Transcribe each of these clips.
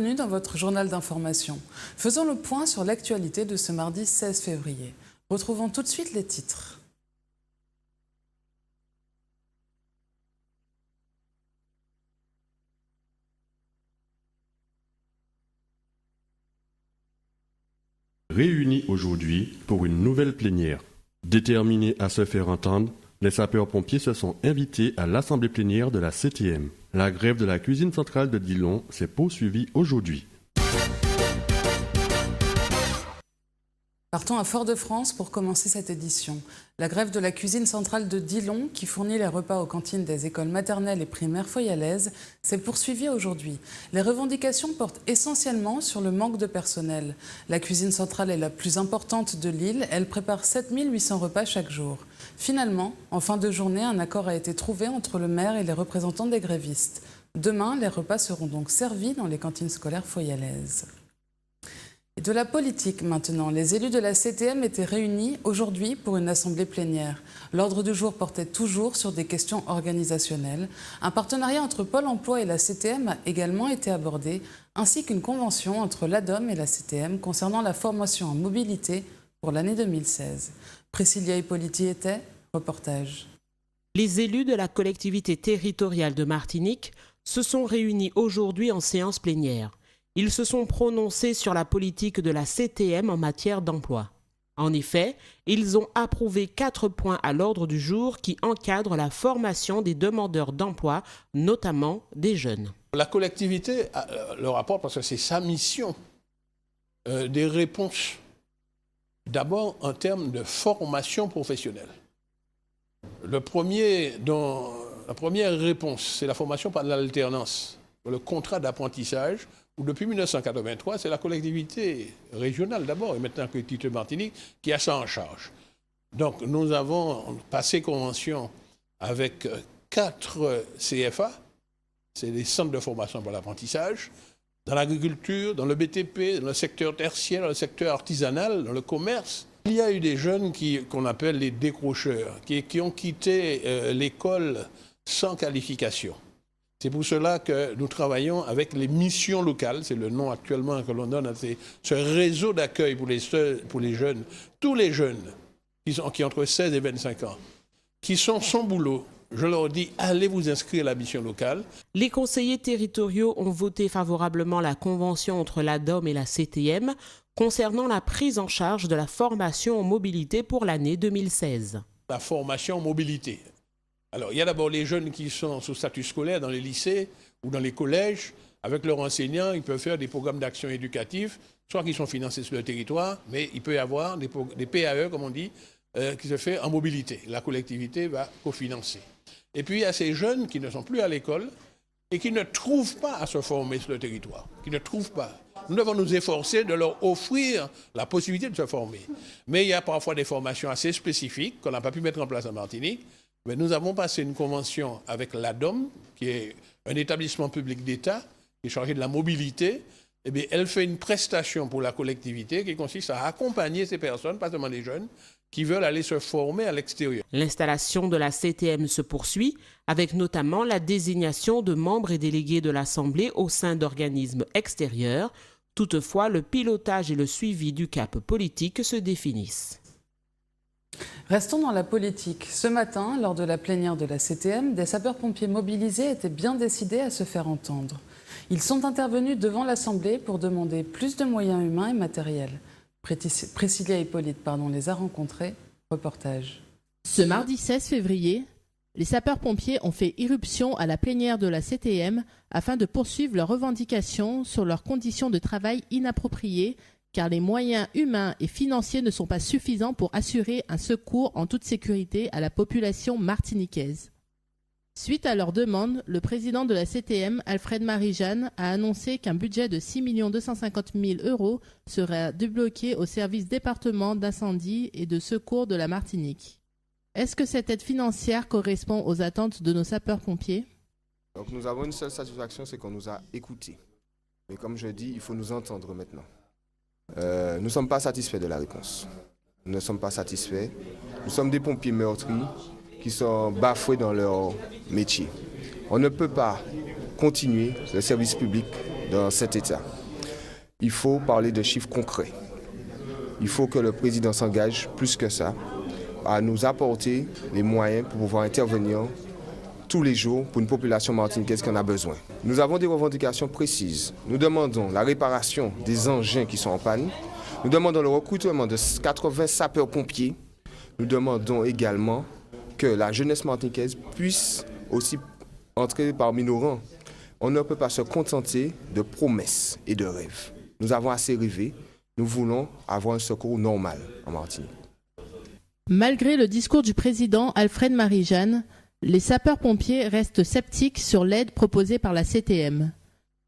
bienvenue dans votre journal d'information. Faisons le point sur l'actualité de ce mardi 16 février. Retrouvons tout de suite les titres. Réunis aujourd'hui pour une nouvelle plénière. Déterminés à se faire entendre, les sapeurs-pompiers se sont invités à l'assemblée plénière de la CTM. La grève de la cuisine centrale de Dillon s'est poursuivie aujourd'hui. Partons à Fort-de-France pour commencer cette édition. La grève de la cuisine centrale de Dillon, qui fournit les repas aux cantines des écoles maternelles et primaires foyalaises, s'est poursuivie aujourd'hui. Les revendications portent essentiellement sur le manque de personnel. La cuisine centrale est la plus importante de l'île. Elle prépare 7800 repas chaque jour. Finalement, en fin de journée, un accord a été trouvé entre le maire et les représentants des grévistes. Demain, les repas seront donc servis dans les cantines scolaires foyalaises. Et de la politique maintenant. Les élus de la CTM étaient réunis aujourd'hui pour une assemblée plénière. L'ordre du jour portait toujours sur des questions organisationnelles. Un partenariat entre Pôle emploi et la CTM a également été abordé, ainsi qu'une convention entre l'ADOM et la CTM concernant la formation en mobilité pour l'année 2016. Priscilla Hippolyte y était, reportage. Les élus de la collectivité territoriale de Martinique se sont réunis aujourd'hui en séance plénière. Ils se sont prononcés sur la politique de la CTM en matière d'emploi. En effet, ils ont approuvé 4 points à l'ordre du jour qui encadrent la formation des demandeurs d'emploi, notamment des jeunes. La collectivité leur apporte, parce que c'est sa mission, des réponses. D'abord en termes de formation professionnelle. La première réponse, c'est la formation par l'alternance, le contrat d'apprentissage, où depuis 1983, c'est la collectivité régionale d'abord, et maintenant la collectivité Martinique, qui a ça en charge. Donc nous avons passé convention avec 4 CFA, c'est des centres de formation pour l'apprentissage, dans l'agriculture, dans le BTP, dans le secteur tertiaire, dans le secteur artisanal, dans le commerce. Il y a eu des jeunes qu'on appelle les décrocheurs, qui ont quitté l'école sans qualification. C'est pour cela que nous travaillons avec les missions locales, c'est le nom actuellement que l'on donne à ce réseau d'accueil pour les jeunes, tous les jeunes qui ont entre 16 et 25 ans, qui sont sans boulot. Je leur dis, allez vous inscrire à la mission locale. Les conseillers territoriaux ont voté favorablement la convention entre l'ADOM et la CTM concernant la prise en charge de la formation en mobilité pour l'année 2016. La formation en mobilité. Alors, il y a d'abord les jeunes qui sont sous statut scolaire dans les lycées ou dans les collèges. Avec leurs enseignants, ils peuvent faire des programmes d'action éducative, soit qui sont financés sur le territoire, mais il peut y avoir des PAE, comme on dit, qui se fait en mobilité. La collectivité va cofinancer. Et puis, il y a ces jeunes qui ne sont plus à l'école et qui ne trouvent pas à se former sur le territoire, qui ne trouvent pas. Nous devons nous efforcer de leur offrir la possibilité de se former. Mais il y a parfois des formations assez spécifiques qu'on n'a pas pu mettre en place en Martinique. Mais nous avons passé une convention avec l'ADOM, qui est un établissement public d'État, qui est chargé de la mobilité. Eh bien, elle fait une prestation pour la collectivité qui consiste à accompagner ces personnes, pas seulement les jeunes, qui veulent aller se former à l'extérieur. L'installation de la CTM se poursuit, avec notamment la désignation de membres et délégués de l'Assemblée au sein d'organismes extérieurs. Toutefois, le pilotage et le suivi du cap politique se définissent. Restons dans la politique. Ce matin, lors de la plénière de la CTM, des sapeurs-pompiers mobilisés étaient bien décidés à se faire entendre. Ils sont intervenus devant l'Assemblée pour demander plus de moyens humains et matériels. Priscilla Hippolyte les a rencontrés. Reportage. Ce mardi 16 février, les sapeurs-pompiers ont fait irruption à la plénière de la CTM afin de poursuivre leurs revendications sur leurs conditions de travail inappropriées, car les moyens humains et financiers ne sont pas suffisants pour assurer un secours en toute sécurité à la population martiniquaise. Suite à leur demande, le président de la CTM, Alfred Marie-Jeanne, a annoncé qu'un budget de 6 250 000 € sera débloqué au service département d'incendie et de secours de la Martinique. Est-ce que cette aide financière correspond aux attentes de nos sapeurs-pompiers ? Donc nous avons une seule satisfaction, c'est qu'on nous a écoutés. Mais comme je dis, il faut nous entendre maintenant. Nous ne sommes pas satisfaits de la réponse. Nous ne sommes pas satisfaits. Nous sommes des pompiers meurtris qui sont bafoués dans leur métier. On ne peut pas continuer le service public dans cet État. Il faut parler de chiffres concrets. Il faut que le président s'engage plus que ça à nous apporter les moyens pour pouvoir intervenir tous les jours pour une population martiniquaise qui en a besoin. Nous avons des revendications précises. Nous demandons la réparation des engins qui sont en panne. Nous demandons le recrutement de 80 sapeurs-pompiers. Nous demandons également que la jeunesse martiniquaise puisse aussi entrer parmi nos rangs. On ne peut pas se contenter de promesses et de rêves. Nous avons assez rêvé. Nous voulons avoir un secours normal en Martinique. Malgré le discours du président Alfred Marie-Jeanne, les sapeurs-pompiers restent sceptiques sur l'aide proposée par la CTM.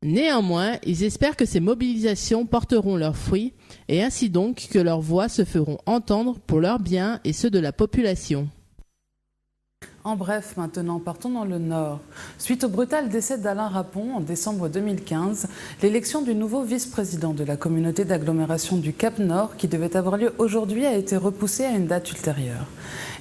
Néanmoins, ils espèrent que ces mobilisations porteront leurs fruits et ainsi donc que leurs voix se feront entendre pour leur bien et ceux de la population. En bref, maintenant, partons dans le Nord. Suite au brutal décès d'Alain Rapon en décembre 2015, l'élection du nouveau vice-président de la communauté d'agglomération du Cap-Nord, qui devait avoir lieu aujourd'hui, a été repoussée à une date ultérieure.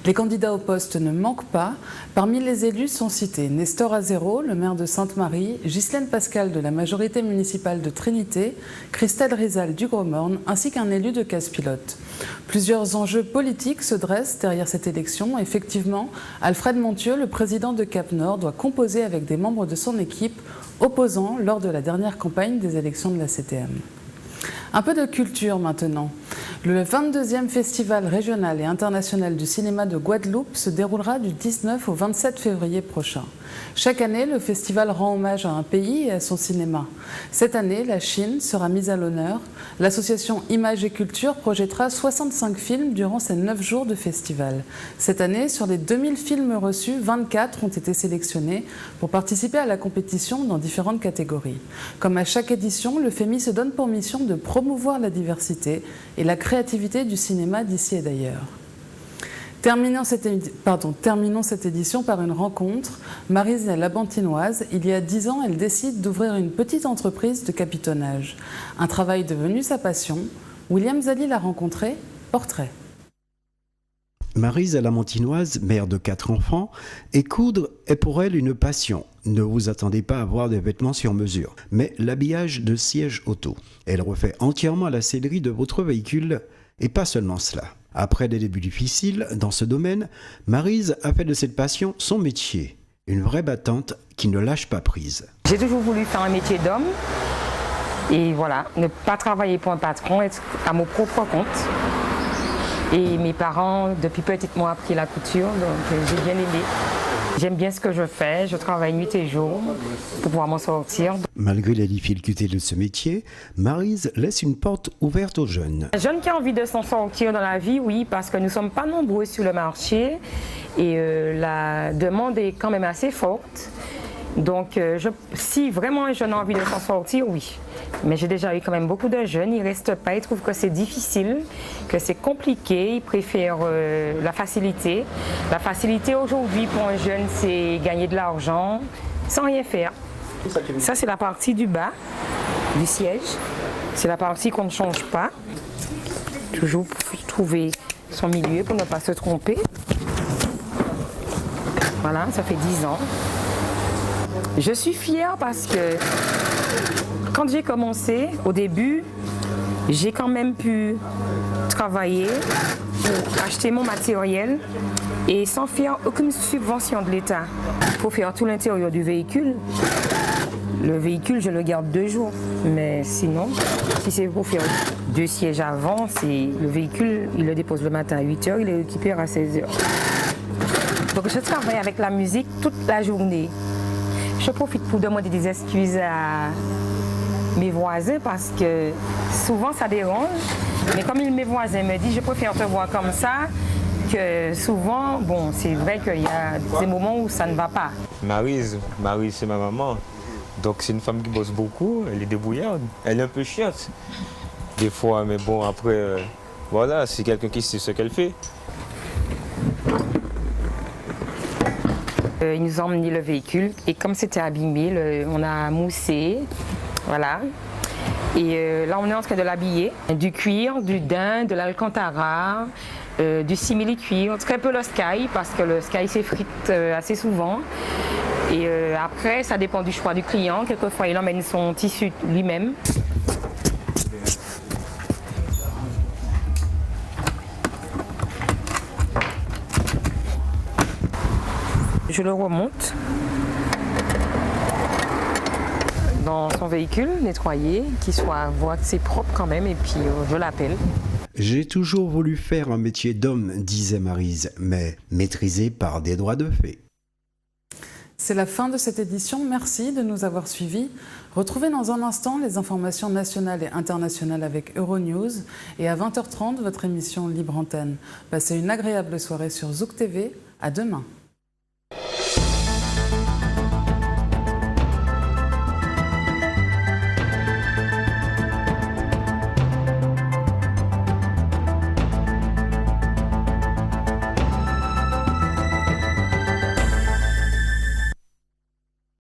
Les candidats au poste ne manquent pas. Parmi les élus sont cités Nestor Azero, le maire de Sainte-Marie, Ghislaine Pascal de la majorité municipale de Trinité, Christelle Rizal du Gros-Morne, ainsi qu'un élu de Casse-Pilote. Plusieurs enjeux politiques se dressent derrière cette élection. Effectivement, Alfred Montieu, le président de Cap-Nord, doit composer avec des membres de son équipe opposants lors de la dernière campagne des élections de la CTM. Un peu de culture maintenant. Le 22e Festival régional et international du cinéma de Guadeloupe se déroulera du 19 au 27 février prochain. Chaque année, le festival rend hommage à un pays et à son cinéma. Cette année, la Chine sera mise à l'honneur. L'association Images et Culture projettera 65 films durant ces 9 jours de festival. Cette année, sur les 2000 films reçus, 24 ont été sélectionnés pour participer à la compétition dans différentes catégories. Comme à chaque édition, le FEMI se donne pour mission de promouvoir la diversité et la créativité du cinéma d'ici et d'ailleurs. Terminons cette édition par une rencontre. Maryse est labantinoise. Il y a 10 ans, elle décide d'ouvrir une petite entreprise de capitonnage. Un travail devenu sa passion. William Zali l'a rencontrée. Portrait. Maryse est labantinoise, mère de 4 enfants, et coudre est pour elle une passion. Ne vous attendez pas à voir des vêtements sur mesure, mais l'habillage de sièges auto. Elle refait entièrement la sellerie de votre véhicule, et pas seulement cela. Après des débuts difficiles dans ce domaine, Maryse a fait de cette passion son métier. Une vraie battante qui ne lâche pas prise. J'ai toujours voulu faire un métier d'homme. Et voilà, ne pas travailler pour un patron, être à mon propre compte. Et mes parents, depuis petite, m'ont appris la couture, donc j'ai bien aimé. J'aime bien ce que je fais, je travaille nuit et jour pour pouvoir m'en sortir. Malgré les difficultés de ce métier, Maryse laisse une porte ouverte aux jeunes. Un jeune qui a envie de s'en sortir dans la vie, oui, parce que nous ne sommes pas nombreux sur le marché et la demande est quand même assez forte. Donc si vraiment un jeune a envie de s'en sortir, oui. Mais j'ai déjà eu quand même beaucoup de jeunes, ils ne restent pas, ils trouvent que c'est difficile, que c'est compliqué, ils préfèrent la facilité. La facilité aujourd'hui pour un jeune, c'est gagner de l'argent sans rien faire. Ça, c'est la partie du bas du siège. C'est la partie qu'on ne change pas. Toujours pour trouver son milieu pour ne pas se tromper. Voilà, ça fait 10 ans. Je suis fière parce que quand j'ai commencé, au début, j'ai quand même pu travailler pour acheter mon matériel et sans faire aucune subvention de l'État. Pour faire tout l'intérieur du véhicule, le véhicule, je le garde 2 jours. Mais sinon, si c'est pour faire 2 sièges avant, le véhicule, il le dépose le matin à 8h, il le récupère à 16h. Donc je travaille avec la musique toute la journée. Je profite pour demander des excuses à mes voisins parce que souvent ça dérange. Mais comme mes voisins me disent, je préfère te voir comme ça, que souvent, bon, c'est vrai qu'il y a des moments où ça ne va pas. Maryse, c'est ma maman. Donc c'est une femme qui bosse beaucoup, elle est débrouillarde. Elle est un peu chiante des fois, mais bon, après, voilà, c'est quelqu'un qui sait ce qu'elle fait. Ils nous ont emmené le véhicule et comme c'était abîmé, on a moussé, voilà. Et là on est en train de l'habiller. Du cuir, du daim, de l'alcantara, du simili-cuir, très peu le sky parce que le sky s'effrite assez souvent. Et après, ça dépend du choix du client. Quelquefois, il emmène son tissu lui-même. Je le remonte dans son véhicule, nettoyé, qu'il voit que c'est propre quand même, et puis je l'appelle. J'ai toujours voulu faire un métier d'homme, disait Maryse, mais maîtrisé par des droits de fait. C'est la fin de cette édition. Merci de nous avoir suivis. Retrouvez dans un instant les informations nationales et internationales avec Euronews et à 20h30 votre émission Libre Antenne. Passez une agréable soirée sur Zouk TV. À demain.